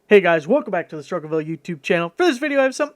Hey guys, welcome back to the Struggleville YouTube channel. For this video, I have some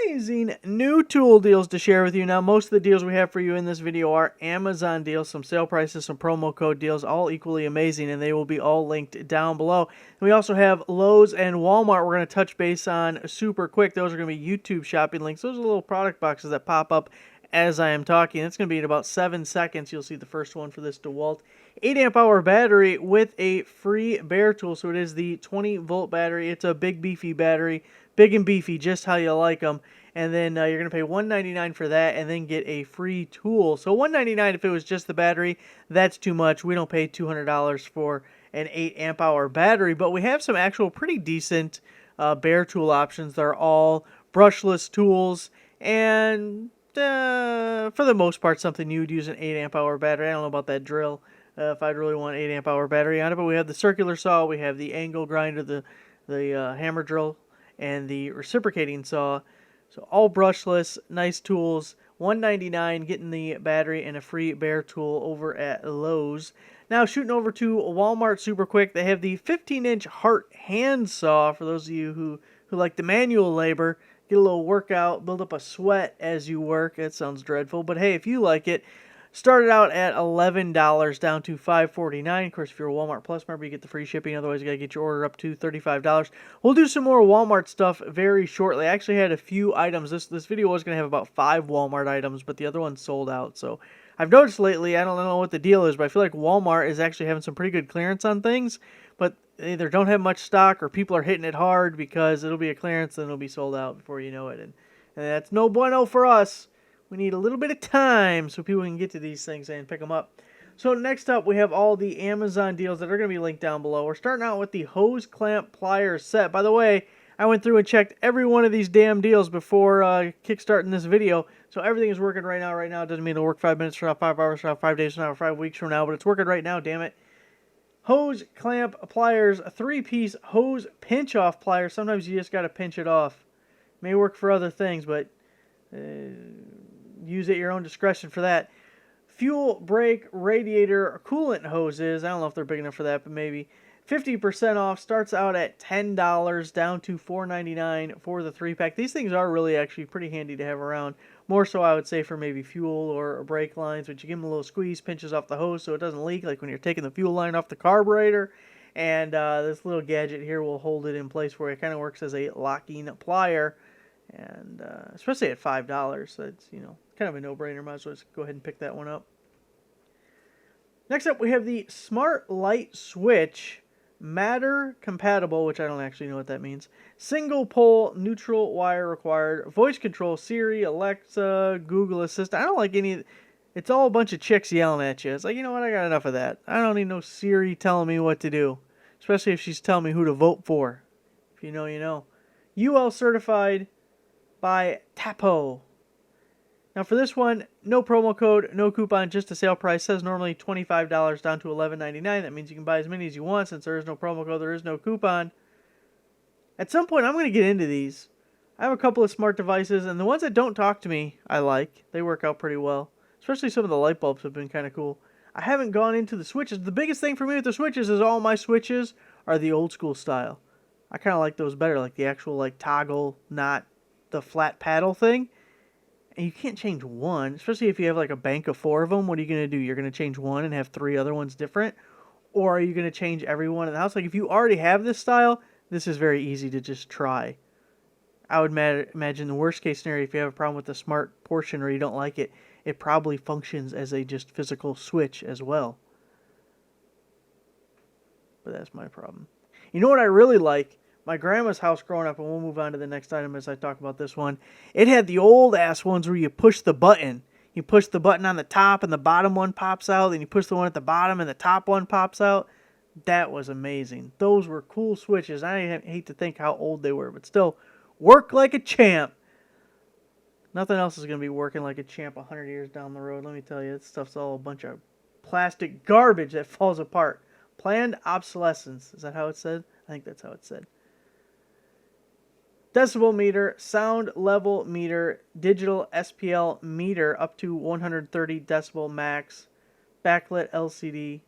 amazing new tool deals to share with you. Now, most of the deals we have for you in this video are Amazon deals, some sale prices, some promo code deals, all equally amazing, and they will be all linked down below. And we also have Lowe's and Walmart we're going to touch base on super quick. Those are going to be YouTube shopping links. Those are little product boxes that pop up as I am talking. It's going to be in about 7 seconds. You'll see the first one for this DeWalt 8 amp hour battery with a free bare tool. So it is the 20 volt battery. It's a big beefy battery, big and beefy, just how you like them. And then you're going to pay $199 for that and then get a free tool. So $199 if it was just the battery, that's too much. We don't pay $200 for an 8 amp hour battery, but we have some actual pretty decent bare tool options. They're all brushless tools, and for the most part, something you would use an 8 amp hour battery. I don't know about that drill. If I'd really want 8 amp hour battery on it, but we have the circular saw, we have the angle grinder, the hammer drill, and the reciprocating saw. So all brushless, nice tools. $199, getting the battery and a free bare tool over at Lowe's. Now shooting over to Walmart super quick, they have the 15-inch Hart hand saw for those of you who like the manual labor. Get a little workout, build up a sweat as you work. That sounds dreadful, but hey, if you like it. Started out at $11 down to $5.49. Of course, if you're a Walmart Plus member, you get the free shipping. Otherwise, you got to get your order up to $35. We'll do some more Walmart stuff very shortly. I actually had a few items. This video was going to have about 5 Walmart items, but the other ones sold out. So I've noticed lately, I don't know what the deal is, but I feel like Walmart is actually having some pretty good clearance on things, but they either don't have much stock or people are hitting it hard because it'll be a clearance and it'll be sold out before you know it. And that's no bueno for us. We need a little bit of time so people can get to these things and pick them up. So next up, we have all the Amazon deals that are going to be linked down below. We're starting out with the hose clamp pliers set. By the way, I went through and checked every one of these damn deals before kickstarting this video. So everything is working right now. Right now, it doesn't mean it'll work 5 minutes from now, 5 hours from now, 5 days from now, 5 weeks from now, but it's working right now, damn it. Hose clamp pliers, a 3-piece hose pinch-off pliers. Sometimes you just got to pinch it off. May work for other things, but use at your own discretion for that. Fuel, brake, radiator, coolant hoses. I don't know if they're big enough for that, but maybe. 50% off. Starts out at $10 down to $4.99 for the 3-pack. These things are really actually pretty handy to have around. More so, I would say, for maybe fuel or brake lines. But you give them a little squeeze, pinches off the hose so it doesn't leak, like when you're taking the fuel line off the carburetor. And this little gadget here will hold it in place for you. It kind of works as a locking plier. And especially at $5, so it's, kind of a no-brainer. Might as well just go ahead and pick that one up. Next up, we have the Smart Light Switch Matter Compatible, which I don't actually know what that means. Single pole, neutral wire required. Voice control, Siri, Alexa, Google Assistant. I don't like any. It's all a bunch of chicks yelling at you. It's like, you know what? I got enough of that. I don't need no Siri telling me what to do, especially if she's telling me who to vote for. If you know, you know. UL certified by Tapo. Now for this one, no promo code, no coupon, just a sale price. Says normally $25 down to $11.99. That means you can buy as many as you want since there is no promo code, there is no coupon. At some point, I'm going to get into these. I have a couple of smart devices, and the ones that don't talk to me, I like. They work out pretty well. Especially some of the light bulbs have been kind of cool. I haven't gone into the switches. The biggest thing for me with the switches is all my switches are the old school style. I kind of like those better, like the actual toggle, not the flat paddle thing. And you can't change one, especially if you have like a bank of 4 of them. What are you going to do? You're going to change one and have 3 other ones different? Or are you going to change every one in the house? Like if you already have this style, this is very easy to just try. I would imagine the worst case scenario, if you have a problem with the smart portion or you don't like it, it probably functions as a just physical switch as well. But that's my problem. You know what I really like? My grandma's house growing up, and we'll move on to the next item as I talk about this one. It had the old-ass ones where you push the button. You push the button on the top, and the bottom one pops out. Then you push the one at the bottom, and the top one pops out. That was amazing. Those were cool switches. I hate to think how old they were, but still, work like a champ. Nothing else is going to be working like a champ 100 years down the road. Let me tell you, this stuff's all a bunch of plastic garbage that falls apart. Planned obsolescence. Is that how it said? I think that's how it said. Decibel meter, sound level meter, digital SPL meter up to 130 decibel max, backlit LCD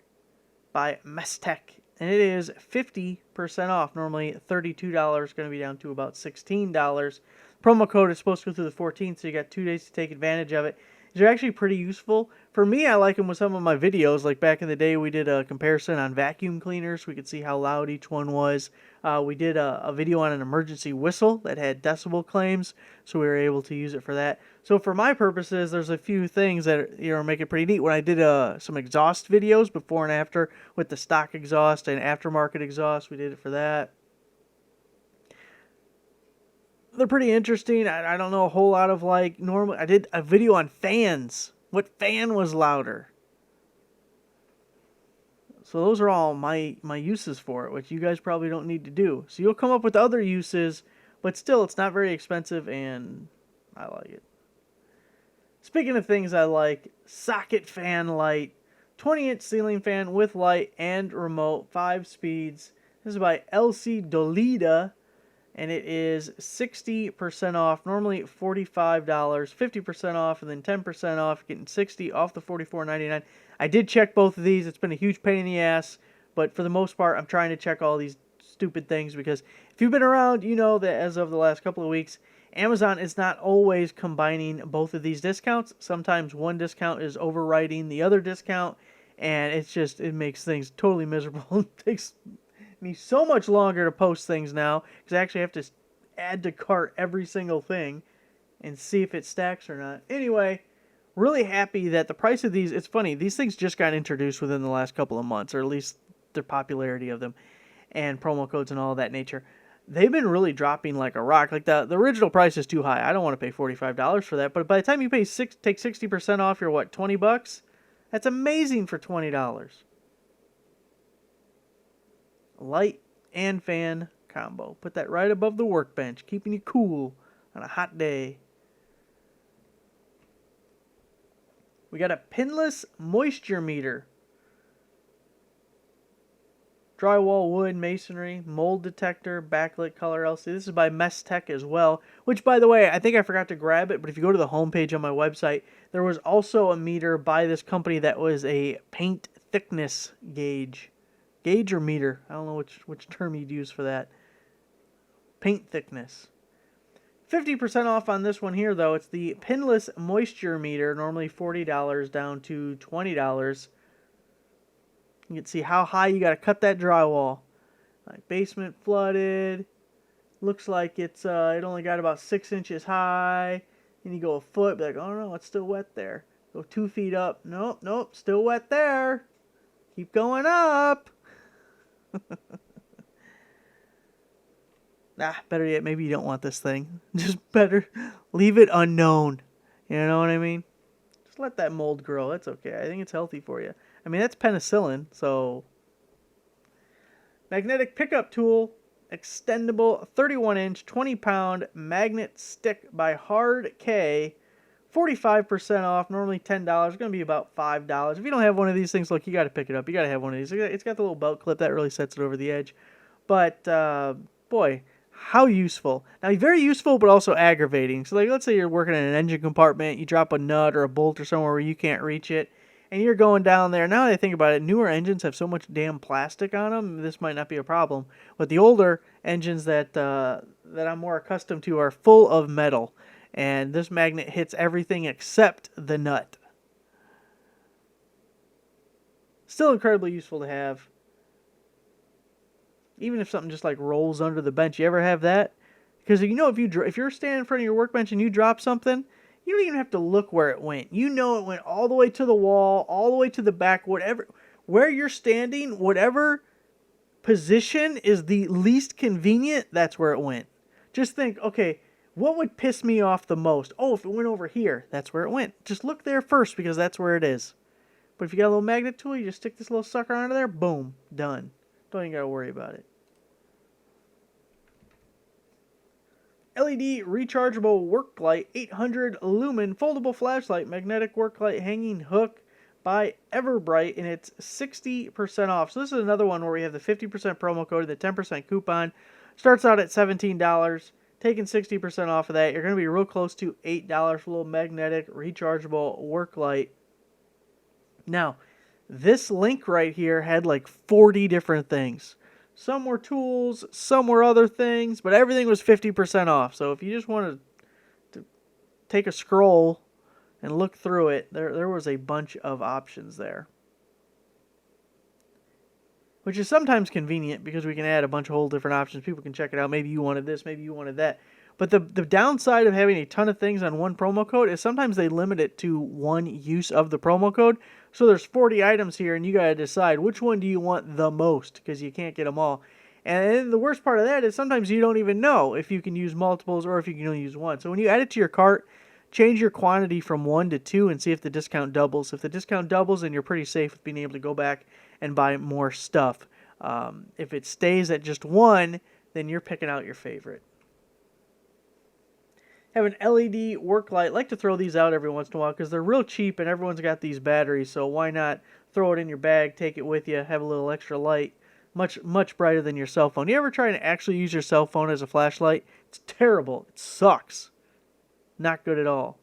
by Mestec and it is 50% off. Normally $32, going to be down to about $16. Promo code is supposed to go through the 14th, so you got 2 days to take advantage of it. They're actually pretty useful. For me, I like them with some of my videos. Like back in the day, we did a comparison on vacuum cleaners. We could see how loud each one was. We did a video on an emergency whistle that had decibel claims, so we were able to use it for that. So for my purposes, there's a few things that make it pretty neat. When I did some exhaust videos before and after with the stock exhaust and aftermarket exhaust, we did it for that. They're pretty interesting. I don't know a whole lot of like normal. I did a video on fans. What fan was louder? So those are all my uses for it, which you guys probably don't need to do. So you'll come up with other uses, but still it's not very expensive and I like it. Speaking of things I like, socket fan light. 20-inch ceiling fan with light and remote, 5 speeds. This is by LC Dolida. And it is 60% off. Normally $45, 50% off, and then 10% off, getting $60 off the $44.99. I did check both of these. It's been a huge pain in the ass, but for the most part, I'm trying to check all these stupid things because if you've been around, you know that as of the last couple of weeks, Amazon is not always combining both of these discounts. Sometimes one discount is overriding the other discount, and it makes things totally miserable. It takes me so much longer to post things now because I actually have to add to cart every single thing and see if it stacks or not. Anyway, really happy that the price of these, it's funny, these things just got introduced within the last couple of months, or at least the popularity of them and promo codes and all of that nature. They've been really dropping like a rock. Like the original price is too high. I don't want to pay $45 for that, but by the time you take 60% off, you're what, $20? That's amazing for $20. Light and fan combo. Put that right above the workbench, keeping you cool on a hot day. We got a pinless moisture meter. Drywall, wood, masonry, mold detector, backlit color LCD. This is by Mess Tech as well, which, by the way, I think I forgot to grab it, but if you go to the homepage on my website, there was also a meter by this company that was a paint thickness gauge. Gauge or meter? I don't know which term you'd use for that. Paint thickness. 50% off on this one here, though. It's the pinless moisture meter. Normally $40 down to $20. You can see how high you got to cut that drywall. Like basement flooded. Looks like it only got about 6 inches high. And you go a foot, be like, oh no, it's still wet there. Go 2 feet up. Nope, still wet there. Keep going up. Better yet, maybe you don't want this thing. Just better leave it unknown. You know what I mean? Just let that mold grow. That's okay. I think it's healthy for you. I mean, that's penicillin, so. Magnetic pickup tool, extendable 31-inch, 20-pound magnet stick by Hard K. 45% off, normally $10. It's going to be about $5. If you don't have one of these things, look, you got to pick it up. You got to have one of these. It's got the little belt clip that really sets it over the edge. But, boy, how useful. Now, very useful, but also aggravating. So, like, let's say you're working in an engine compartment. You drop a nut or a bolt or somewhere where you can't reach it. And you're going down there. Now that I think about it, newer engines have so much damn plastic on them, this might not be a problem. But the older engines that I'm more accustomed to are full of metal. And this magnet hits everything except the nut. Still incredibly useful to have. Even if something just like rolls under the bench. You ever have that? Because if you're standing in front of your workbench and you drop something, you don't even have to look where it went. You know it went all the way to the wall, all the way to the back, whatever. Where you're standing, whatever position is the least convenient, that's where it went. Just think, okay, what would piss me off the most? Oh, if it went over here, that's where it went. Just look there first because that's where it is. But if you got a little magnet tool, you just stick this little sucker under there, boom, done. Don't even got to worry about it. LED rechargeable work light, 800 lumen foldable flashlight, magnetic work light hanging hook by Everbright, and it's 60% off. So this is another one where we have the 50% promo code, the 10% coupon. Starts out at $17. Taking 60% off of that, you're going to be real close to $8 for a little magnetic rechargeable work light. Now, This link right here had like 40 different things. Some were tools, some were other things, but everything was 50% off. So if you just wanted to take a scroll and look through it, there was a bunch of options there. Which is sometimes convenient because we can add a bunch of whole different options. People can check it out. Maybe you wanted this, maybe you wanted that. But the downside of having a ton of things on one promo code is sometimes they limit it to one use of the promo code. So there's 40 items here, and you got to decide which one do you want the most, because you can't get them all. And the worst part of that is sometimes you don't even know if you can use multiples or if you can only use one. So when you add it to your cart, change your quantity from 1 to 2 and see if the discount doubles. If the discount doubles, then you're pretty safe with being able to go back and buy more stuff. If it stays at just 1, then you're picking out your favorite. Have an LED work light. Like to throw these out every once in a while because they're real cheap and everyone's got these batteries, so why not throw it in your bag, take it with you, have a little extra light. Much brighter than your cell phone. You ever try to actually use your cell phone as a flashlight? It's terrible. It sucks. Not good at all.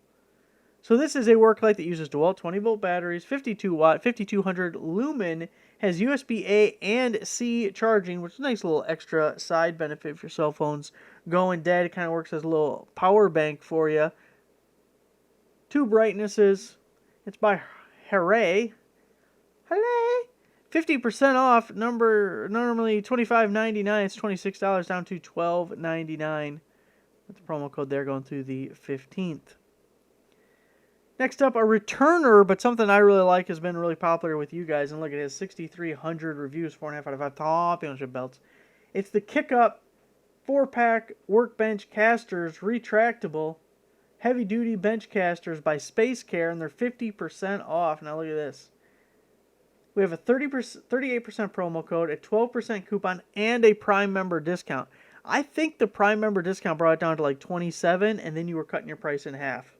So this is a work light that uses DeWalt 20-volt batteries, 52 watt, 5200 lumen, has USB-A and C charging, which is a nice little extra side benefit if your cell phone's going dead. It kind of works as a little power bank for you. 2 brightnesses. It's by Hooray. 50% off. Normally $25.99. It's $26 down to $12.99. With the promo code there going through the 15th. Next up, a returner, but something I really like has been really popular with you guys. And look, it has 6,300 reviews, 4.5 out of 5 top championship belts. It's the Kick Up 4-pack Workbench Casters Retractable Heavy Duty Bench Casters by Space Care, and they're 50% off. Now look at this. We have a 38% promo code, a 12% coupon, and a Prime member discount. I think the Prime member discount brought it down to like 27, and then you were cutting your price in half.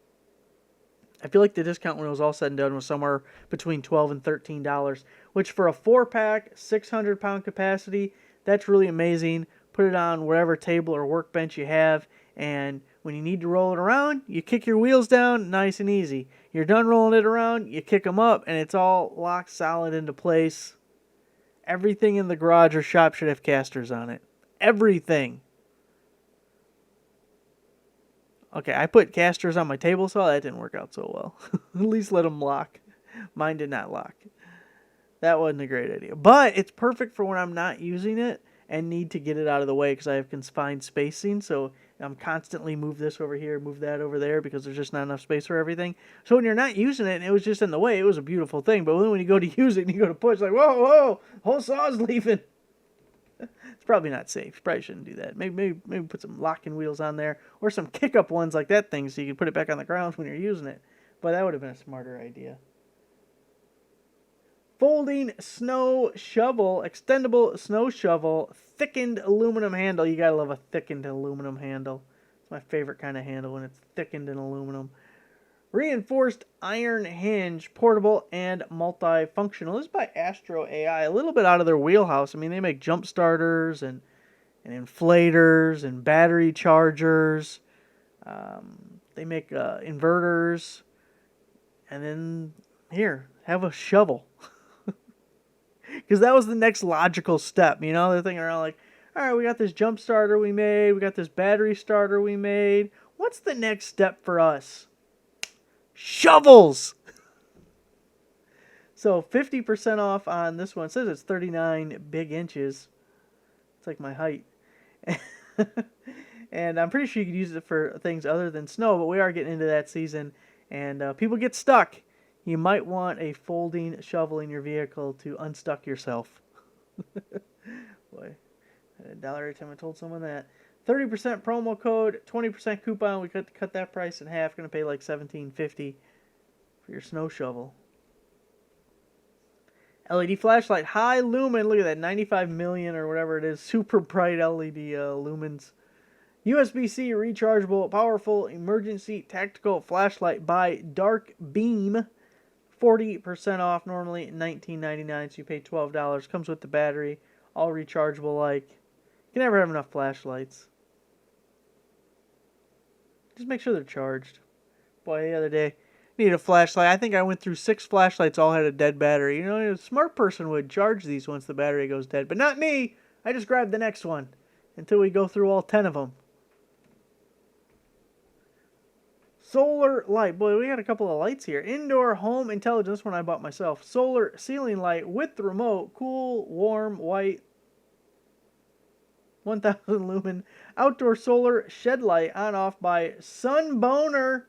I feel like the discount when it was all said and done was somewhere between $12 and $13, which for a 4-pack, 600-pound capacity, that's really amazing. Put it on whatever table or workbench you have, and when you need to roll it around, you kick your wheels down, nice and easy. You're done rolling it around, you kick them up, and it's all locked solid into place. Everything in the garage or shop should have casters on it. Everything. Okay, I put casters on my table saw. That didn't work out so well. At least let them lock. Mine did not lock. That wasn't a great idea. But it's perfect for when I'm not using it and need to get it out of the way because I have confined spacing. So I'm constantly move this over here, move that over there because there's just not enough space for everything. So when you're not using it and it was just in the way, it was a beautiful thing. But when you go to use it and you go to push, like, whoa, whole saw's leaving. It's probably not safe. You probably shouldn't do that. Maybe put some locking wheels on there or some kick-up ones like that thing so you can put it back on the ground when you're using it. But that would have been a smarter idea. Folding snow shovel, extendable snow shovel, thickened aluminum handle. You gotta love a thickened aluminum handle. It's my favorite kind of handle when it's thickened in aluminum. Reinforced iron hinge, portable and multifunctional. This is by Astro AI. A little bit out of their wheelhouse. I mean, they make jump starters and inflators and battery chargers. They make inverters. And then, here, have a shovel. Because that was the next logical step. You know, they're thinking around like, all right, we got this jump starter we made. We got this battery starter we made. What's the next step for us? Shovels! So 50% off on this one. It says it's 39 big inches. It's like my height. And I'm pretty sure you could use it for things other than snow, but we are getting into that season. And people get stuck. You might want a folding shovel in your vehicle to unstuck yourself. Boy, $1 every time I told someone that. 30% promo code, 20% coupon. We could cut that price in half. Going to pay like $17.50 for your snow shovel. LED flashlight, high lumen. Look at that, 95 million or whatever it is. Super bright LED lumens. USB-C rechargeable, powerful emergency tactical flashlight by Dark Beam. 40% off, normally $19.99, so you pay $12. Comes with the battery, all rechargeable like. You can never have enough flashlights. Just make sure they're charged. Boy, the other day, Need a flashlight. I think I went through 6 flashlights, all had a dead battery. You know, a smart person would charge these once the battery goes dead, but not me. I just grabbed the next one until we go through all 10 of them. Solar light. Boy, we got a couple of lights here. Indoor home intelligence. This one I bought myself. Solar ceiling light with the remote. Cool, warm, white. 1000 lumen. Outdoor solar shed light on off by Sun Boner.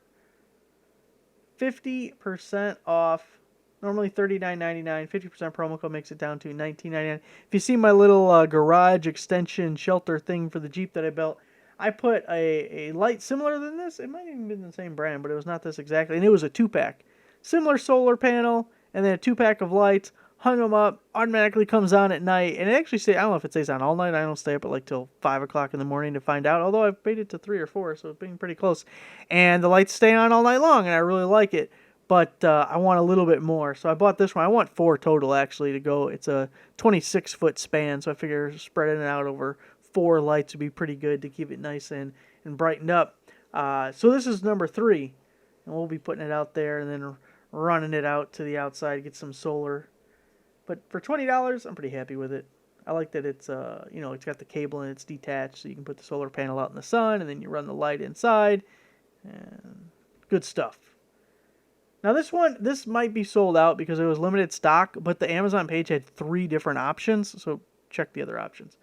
50% off. Normally $39.99. 50% promo code makes it down to $19.99. If you see my little garage extension shelter thing for the Jeep that I built, I put a light similar than this. It might even be the same brand, but it was not this exactly. And it was a 2-pack. Similar solar panel, and then a 2-pack of lights. Hung them up, automatically comes on at night. And it actually I don't know if it stays on all night. I don't stay up at like till 5 o'clock in the morning to find out. Although I've made it to 3 or 4, so it's been pretty close. And the lights stay on all night long, and I really like it. But I want a little bit more. So I bought this one. I want 4 total, actually, to go. It's a 26-foot span, so I figure spreading it out over 4 lights would be pretty good to keep it nice and brightened up. So this is number 3. And we'll be putting it out there and then running it out to the outside, get some solar. But for $20, I'm pretty happy with it. I like that it's, you know, it's got the cable and it's detached, so you can put the solar panel out in the sun, and then you run the light inside. And good stuff. Now this might be sold out because it was limited stock, but the Amazon page had 3 different options, so check the other options.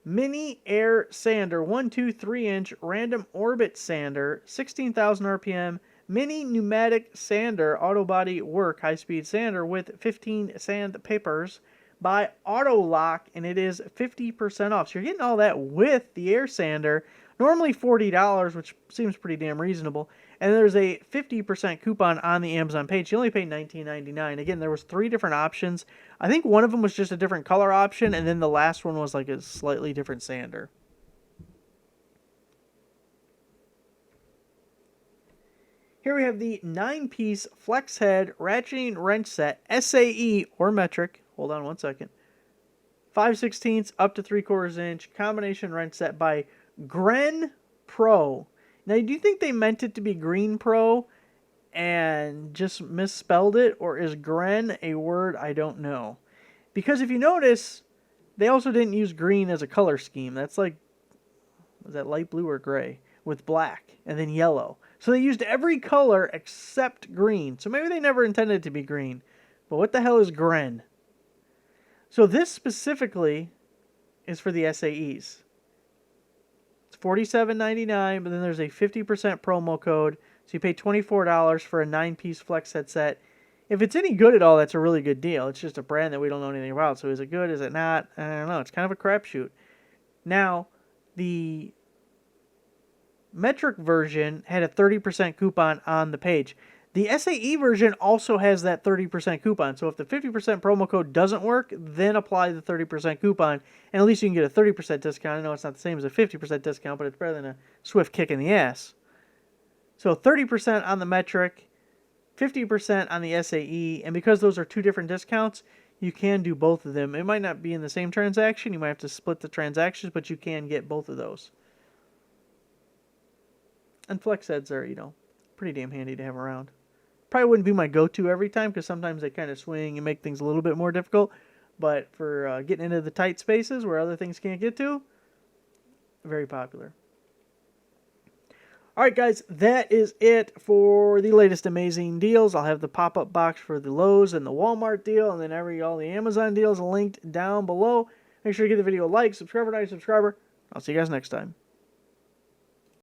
Mini Air Sander, 1, 2, 3-inch random orbit sander, 16,000 RPM. Mini pneumatic sander, auto body work, high-speed sander with 15 sandpapers by Auto Lock, and it is 50% off. So you're getting all that with the air sander. Normally $40, which seems pretty damn reasonable. And there's a 50% coupon on the Amazon page. You only pay $19.99. Again, there was 3 different options. I think one of them was just a different color option, and then the last one was like a slightly different sander. Here we have the 9-piece flex head ratcheting wrench set, SAE or metric. Hold on one second. 5/16 up to 3/4 inch combination wrench set by Gren Pro. Now, do you think they meant it to be Green Pro and just misspelled it, or is Gren a word I don't know? Because if you notice, they also didn't use green as a color scheme. That's like, was that light blue or gray? With black and then yellow. So they used every color except green. So maybe they never intended it to be green. But what the hell is Gren? So this specifically is for the SAEs. It's $47.99, but then there's a 50% promo code. So you pay $24 for a 9-piece flex head set. If it's any good at all, that's a really good deal. It's just a brand that we don't know anything about. So is it good? Is it not? I don't know. It's kind of a crapshoot. Now, the metric version had a 30% coupon on the page. The SAE version also has that 30% coupon. So if the 50% promo code doesn't work, then apply the 30% coupon. And at least you can get a 30% discount. I know it's not the same as a 50% discount, but it's better than a swift kick in the ass. So 30% on the metric, 50% on the SAE. And because those are 2 different discounts, you can do both of them. It might not be in the same transaction. You might have to split the transactions, but you can get both of those. And flex heads are, you know, pretty damn handy to have around. Probably wouldn't be my go-to every time because sometimes they kind of swing and make things a little bit more difficult. But for getting into the tight spaces where other things can't get to, very popular. Alright guys, that is it for the latest amazing deals. I'll have the pop-up box for the Lowe's and the Walmart deal, and then all the Amazon deals linked down below. Make sure you give the video a like, subscribe, I'll see you guys next time.